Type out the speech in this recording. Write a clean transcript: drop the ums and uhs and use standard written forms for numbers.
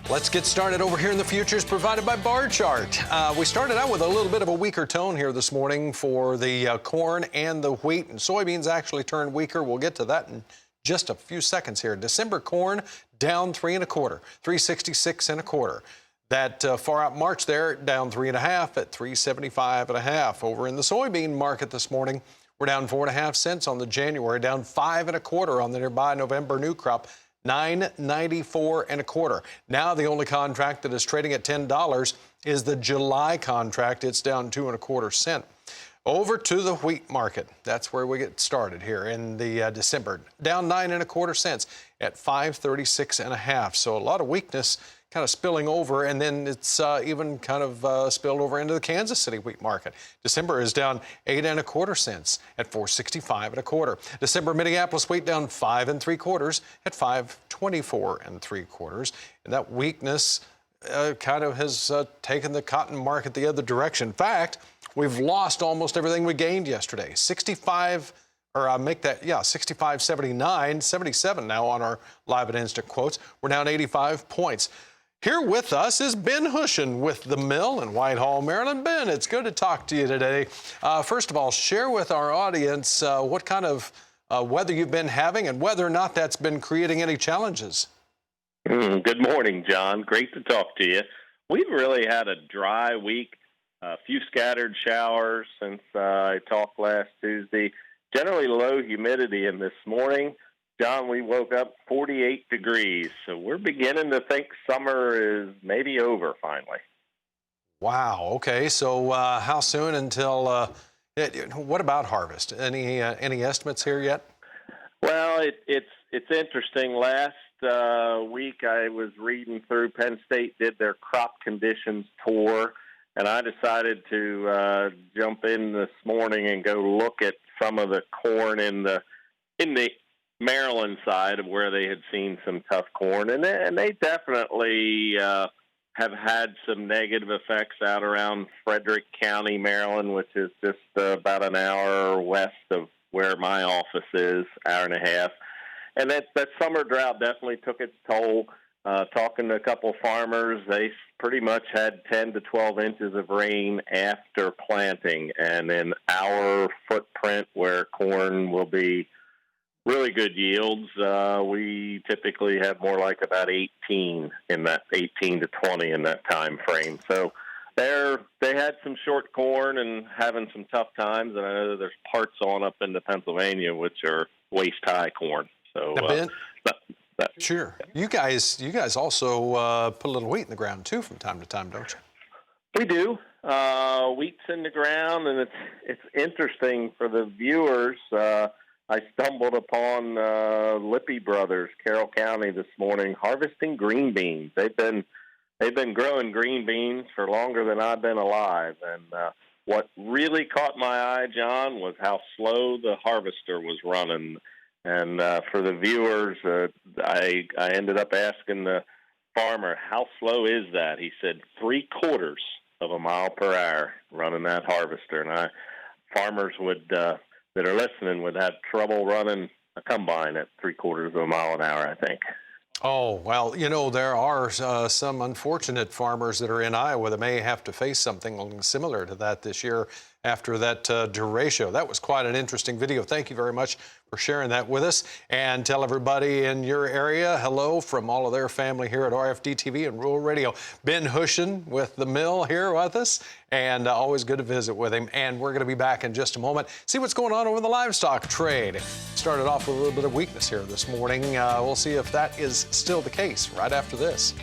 Let's get started over here in the futures provided by Bar Chart. We started out with a little bit of a weaker tone here this morning for the corn and the wheat, and soybeans actually turned weaker. We'll get to that in just a few seconds here. December corn down 3 1/4, 366 1/4. That far out March there down 3 1/2 at 375 1/2. Over in the soybean market this morning, we're down 4 1/2 cents on the January, down 5 1/4 on the nearby November new crop. 9.94 1/4. Now the only contract that is trading at $10 is the July contract. It's down 2 1/4 cents. Over to the wheat market. That's where we get started here in the December. Down 9 1/4 cents at 536 1/2. So a lot of weakness kind of spilling over, and then it's even kind of spilled over into the Kansas City wheat market. December is down 8 1/4 cents at 465 1/4. December Minneapolis wheat down 5 3/4 at 524 3/4. And that weakness kind of has taken the cotton market the other direction. In fact, we've lost almost everything we gained yesterday. 65.79, 77 now on our live and instant quotes. We're down 85 points. Here with us is Ben Hushon with the Mill in Whitehall, Maryland. Ben, it's good to talk to you today. First of all, share with our audience what kind of weather you've been having and whether or not that's been creating any challenges. Good morning, John. Great to talk to you. We've really had a dry week, a few scattered showers since I talked last Tuesday. Generally low humidity, and this morning, John, we woke up 48 degrees, so we're beginning to think summer is maybe over finally. Wow. Okay. So how soon until? What about harvest? Any estimates here yet? Well, it's interesting. Last week I was reading through. Penn State did their crop conditions tour, and I decided to jump in this morning and go look at some of the corn in the Maryland side of where they had seen some tough corn, and they definitely have had some negative effects out around Frederick County, Maryland, which is just about an hour west of where my office is, hour and a half. And that summer drought definitely took its toll. Talking to a couple farmers, they pretty much had 10 to 12 inches of rain after planting, and in our footprint where corn will be really good yields, we typically have more like about 18 to 20 in that time frame. So they had some short corn and having some tough times, and I know there's parts on up into Pennsylvania which are waist high corn. So sure. You guys also put a little wheat in the ground too from time to time, don't you? We do. Wheat's in the ground, and it's interesting for the viewers. I stumbled upon Lippy Brothers, Carroll County, this morning, harvesting green beans. They've been growing green beans for longer than I've been alive. And what really caught my eye, John, was how slow the harvester was running. And for the viewers, I ended up asking the farmer, how slow is that? He said 3/4 of a mile per hour running that harvester. And farmers that are listening would have trouble running a combine at 3/4 of a mile an hour, I think. Oh, well, there are some unfortunate farmers that are in Iowa that may have to face something similar to that this year after that derecho. That was quite an interesting video. Thank you very much for sharing that with us. And tell everybody in your area hello from all of their family here at RFD TV and Rural Radio. Ben Hushon with the Mill here with us, and always good to visit with him. And we're going to be back in just a moment. See what's going on over the livestock trade. Started off with a little bit of weakness here this morning. We'll see if that is still the case right after this.